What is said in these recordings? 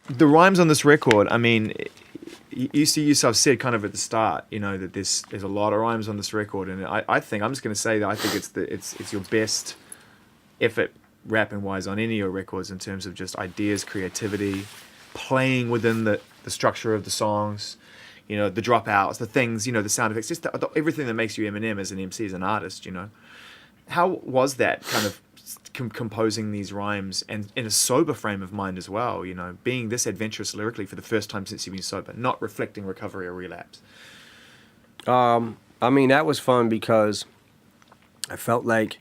the rhymes on this record, I mean, you see yourself said kind of at the start, you know, that there's a lot of rhymes on this record, and I think I'm just going to say that I think it's your best effort rapping wise on any of your records in terms of just ideas, creativity, playing within the structure of the songs, you know, the dropouts, the things, you know, the sound effects, just everything that makes you Eminem as an MC, as an artist, you know. How was that kind of composing these rhymes and in a sober frame of mind as well, you know, being this adventurous lyrically for the first time since you've been sober, not reflecting recovery or relapse? I mean, that was fun because I felt like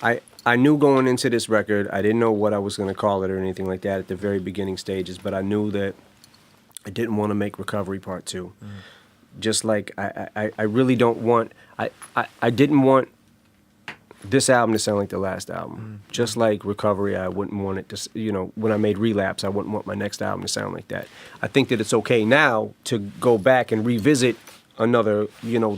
I knew going into this record, I didn't know what I was going to call it or anything like that at the very beginning stages, but I knew that I didn't want to make Recovery Part 2. Just like I really don't want, I didn't want this album to sound like the last album. Just like Recovery, I wouldn't want it to, you know, when I made Relapse, I wouldn't want my next album to sound like that. I think that it's okay now to go back and revisit another, you know,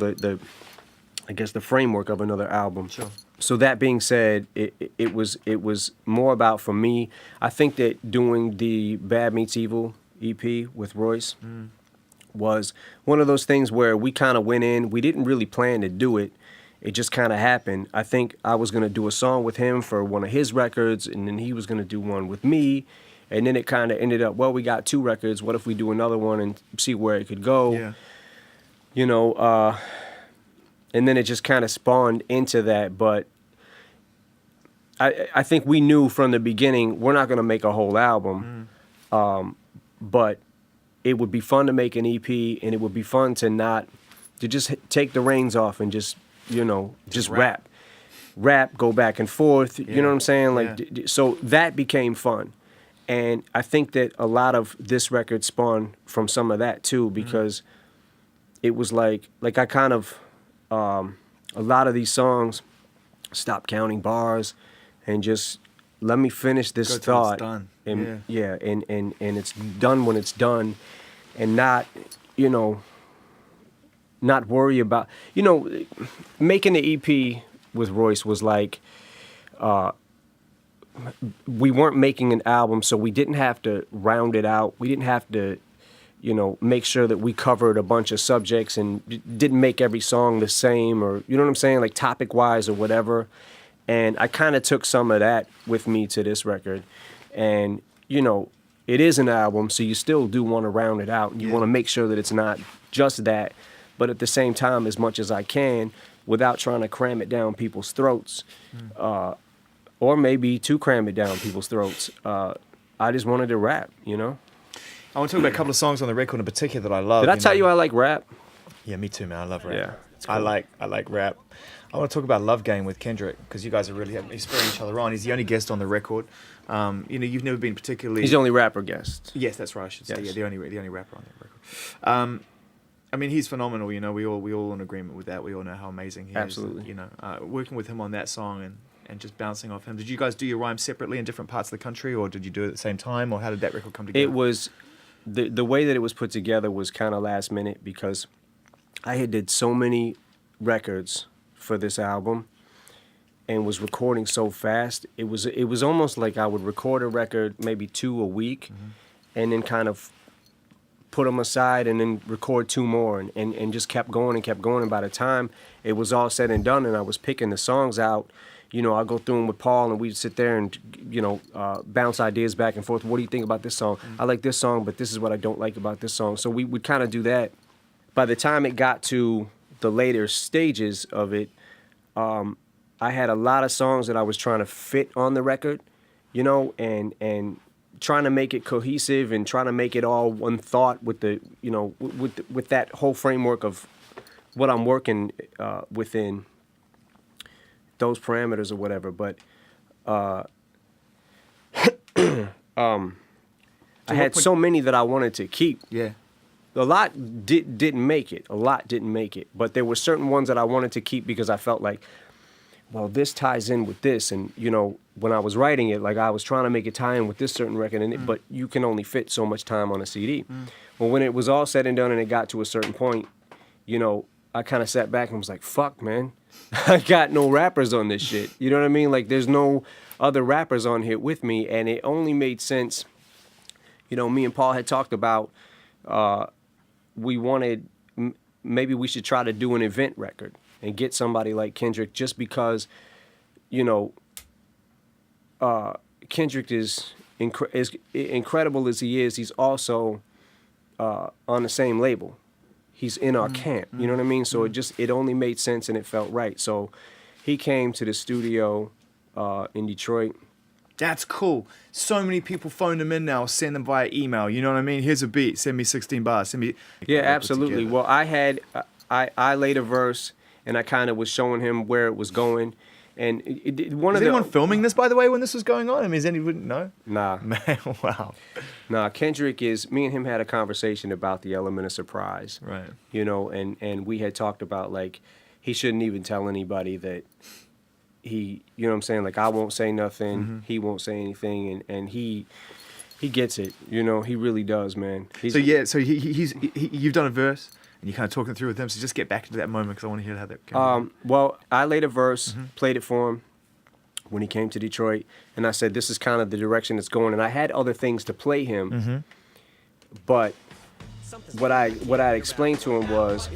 I guess the framework of another album. Sure. So that being said, it was more about, for me, I think that doing the Bad Meets Evil EP with Royce was one of those things where we kind of went in, we didn't really plan to do it. It just kind of happened. I think I was going to do a song with him for one of his records, and then he was going to do one with me. And then it kind of ended up, well, we got 2 records. What if we do another one and see where it could go? Yeah. You know, and then it just kind of spawned into that. But I think we knew from the beginning, we're not going to make a whole album. But it would be fun to make an EP, and it would be fun to just take the reins off and just, you know, just rap, go back and forth. Yeah. You know what I'm saying? Like, so that became fun. And I think that a lot of this record spawned from some of that too, because it was like I kind of, a lot of these songs, stop counting bars and just let me finish this thought. It's done. And and it's done when it's done, and not, you know, not worry about, you know, making the EP with Royce was like, we weren't making an album, so we didn't have to round it out. We didn't have to, you know, make sure that we covered a bunch of subjects and didn't make every song the same, or, you know what I'm saying, like topic-wise or whatever. And I kind of took some of that with me to this record. And, you know, it is an album, so you still do want to round it out. You want to make sure that it's not just that, but at the same time, as much as I can, without trying to cram it down people's throats, or maybe to cram it down people's throats. I just wanted to rap, you know? I want to talk about a couple of songs on the record in particular that I love. Did I tell you I like rap? Yeah, me too, man. I love rap. Yeah, cool. I like rap. I want to talk about Love Game with Kendrick, because you guys are really spurring each other on. He's the only guest on the record. You know, you've never been particularly... He's the only rapper guest. Yes, that's right, I should say. Yes. Yeah, the only rapper on that record. I mean, he's phenomenal, you know. We all in agreement with that. We all know how amazing he Absolutely. is. You know, working with him on that song and just bouncing off him. Did you guys do your rhymes separately in different parts of the country, or did you do it at the same time, or how did that record come together? It was... The way that it was put together was kind of last minute, because I had did so many records for this album and was recording so fast. It was almost like I would record a record, maybe 2 a week, and then kind of put them aside and then record 2 more and just kept going and kept going. And by the time it was all said and done and I was picking the songs out, you know, I'll go through them with Paul and we'd sit there and, you know, bounce ideas back and forth. What do you think about this song? I like this song, but this is what I don't like about this song. So we would kind of do that. By the time it got to the later stages of it, I had a lot of songs that I was trying to fit on the record, you know, and trying to make it cohesive and trying to make it all one thought with the, you know, with that whole framework of what I'm working within those parameters or whatever. But I had so many that I wanted to keep. Yeah. A lot didn't make it. But there were certain ones that I wanted to keep because I felt like, well, this ties in with this. And, you know, when I was writing it, like I was trying to make it tie in with this certain record, and but you can only fit so much time on a CD. Well, when it was all said and done and it got to a certain point, you know, I kind of sat back and was like, fuck, man. I got no rappers on this shit. You know what I mean? Like, there's no other rappers on here with me, and it only made sense, you know, me and Paul had talked about we wanted maybe we should try to do an event record and get somebody like Kendrick, just because, you know, Kendrick is as incredible as he is. He's also on the same label. He's in our camp. You know what I mean? So it only made sense and it felt right. So he came to the studio in Detroit. That's cool. So many people phoned him in now, send them via email. You know what I mean? Here's a beat. Send me 16 bars. Send me. Yeah, absolutely. Well, I laid a verse and I kind of was showing him where it was going. And Was anyone filming this, by the way, when this was going on? I mean, is anyone no? Nah. Man, wow. Nah, Kendrick me and him had a conversation about the element of surprise. Right. You know, and we had talked about, like, he shouldn't even tell anybody that you know what I'm saying? Like, I won't say nothing, he won't say anything, and he gets it, you know, he really does, man. So you've done a verse, and you kind of talking through with him, so just get back into that moment, because I want to hear how that came. Well, I laid a verse, played it for him when he came to Detroit, and I said, this is kind of the direction it's going, and I had other things to play him, but what I explained to him was,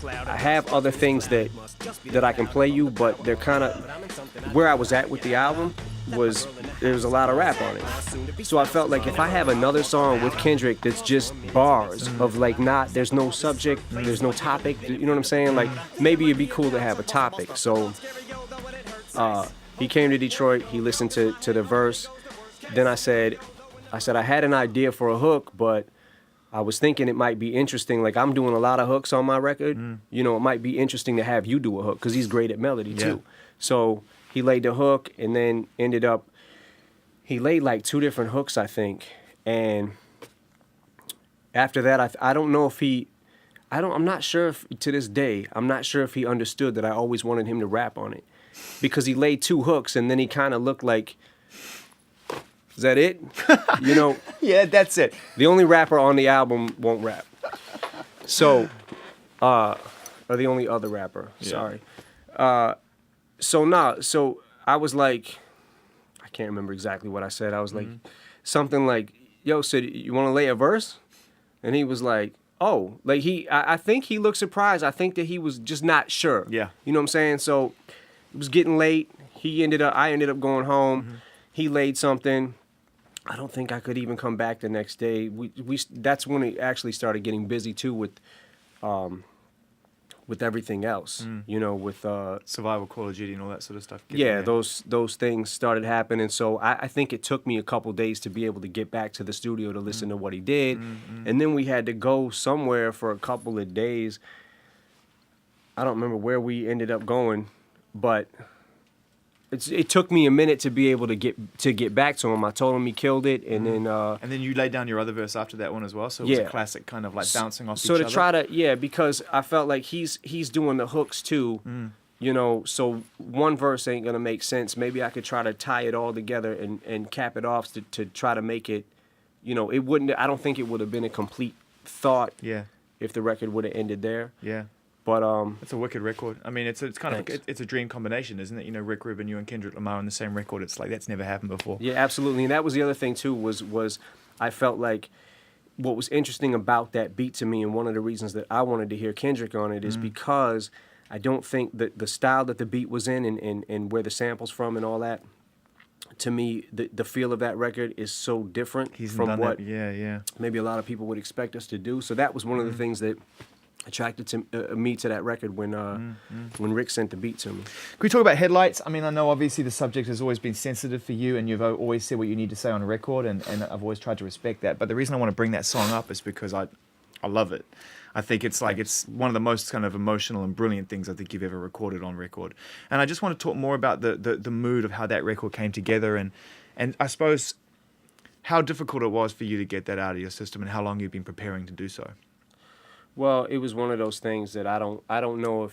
I have other things that I can play you, but they're kind of, where I was at with the album was, there was a lot of rap on it. So I felt like if I have another song with Kendrick that's just bars of, like, there's no subject, there's no topic, you know what I'm saying? Like, maybe it'd be cool to have a topic. So he came to Detroit, he listened to the verse. Then I said I had an idea for a hook, but I was thinking it might be interesting. Like, I'm doing a lot of hooks on my record. You know, it might be interesting to have you do a hook, because he's great at melody too. So he laid the hook, and then he laid like 2 different hooks, I think. And after that, I don't know if I'm not sure if, to this day, I'm not sure if he understood that I always wanted him to rap on it. Because he laid 2 hooks, and then he kind of looked like, is that it? You know? Yeah, that's it. The only rapper on the album won't rap. So, or the only other rapper, sorry. So I was like, I can't remember exactly what I said. I was like, something like, yo, so you want to lay a verse? And he was like, oh. Like, I think he looked surprised. I think that he was just not sure. Yeah. You know what I'm saying? So it was getting late. I ended up going home. He laid something. I don't think I could even come back the next day. That's when it actually started getting busy too with everything else. You know, with Survival, Call of Duty, and all that sort of stuff. Yeah, those things started happening. So I think it took me a couple days to be able to get back to the studio to listen to what he did, and then we had to go somewhere for a couple of days. I don't remember where we ended up going, but it took me a minute to be able to get back to him. I told him he killed it, and then you laid down your other verse after that one as well. So it was a classic kind of like bouncing off each other. So to try to because I felt like he's doing the hooks too, you know. So one verse ain't gonna make sense. Maybe I could try to tie it all together and cap it off to try to make it, you know, it wouldn't. I don't think it would have been a complete thought. Yeah. If the record would have ended there. Yeah. But it's a wicked record. I mean, it's kind of it's a dream combination, isn't it? You know, Rick Rubin, you and Kendrick Lamar on the same record. It's like that's never happened before. Yeah, absolutely. And that was the other thing too. Was I felt like what was interesting about that beat to me, and one of the reasons that I wanted to hear Kendrick on it is because I don't think that the style that the beat was in and where the samples from and all that. To me, the feel of that record is so different from what maybe a lot of people would expect us to do. So that was one of the things that attracted me to that record when Rick sent the beat to me. Can we talk about headlights? I mean, I know obviously the subject has always been sensitive for you, and you've always said what you need to say on a record, and I've always tried to respect that. But the reason I want to bring that song up is because I love it. I think it's one of the most kind of emotional and brilliant things I think you've ever recorded on record. And I just want to talk more about the mood of how that record came together, and I suppose how difficult it was for you to get that out of your system, and how long you've been preparing to do so. Well, it was one of those things that I don't know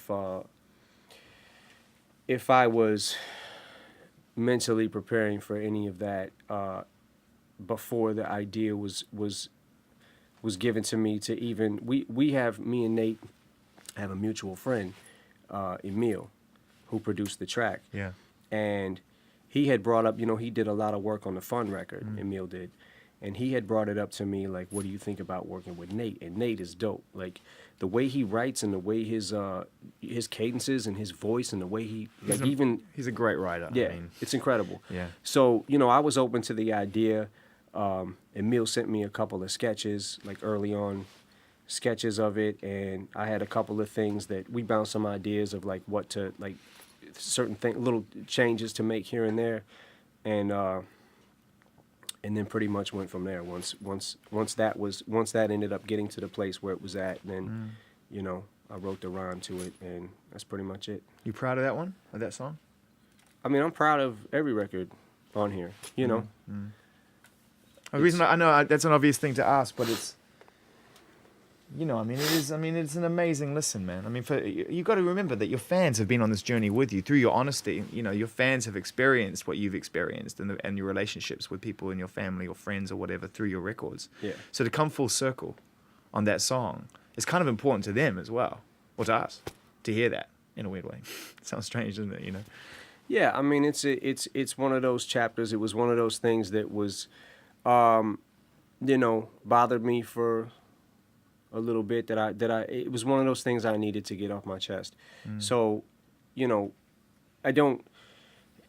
if I was mentally preparing for any of that before the idea was given to me to even me and Nate have a mutual friend, Emil, who produced the track. Yeah. And he had brought up, you know, he did a lot of work on the Fun record, Emil did. and he had brought it up to me like, what do you think about working with Nate? And Nate is dope. Like the way he writes and the way his cadences and his voice and the way he he's a great writer. Yeah, I mean, it's incredible. Yeah. So, you know, I was open to the idea. Emil sent me a couple of sketches, like early on sketches of it, and I had a couple of things that we bounced some ideas of like what to like certain little changes to make here and there, and then pretty much went from there. Once that ended up getting to the place where it was at, then you know, I wrote the rhyme to it, and that's pretty much it. You proud of that one? Of that song? I mean, I'm proud of every record on here, you know. The reason I know that's an obvious thing to ask, but it's, you know, I mean, it is. I mean, it's an amazing listen, man. I mean, you got to remember that your fans have been on this journey with you through your honesty. You know, your fans have experienced what you've experienced, and your relationships with people in your family or friends or whatever through your records. Yeah. So to come full circle on that song is kind of important to them as well, or to us, to hear that in a weird way. It sounds strange, doesn't it? You know. Yeah, I mean, it's one of those chapters. It was one of those things that was, you know, bothered me for a little bit. It was one of those things I needed to get off my chest. So, you know, I don't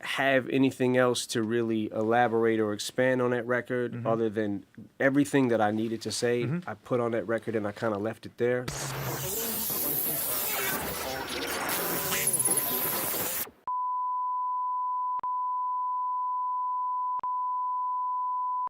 have anything else to really elaborate or expand on that record other than everything that I needed to say. I put on that record and I kind of left it there.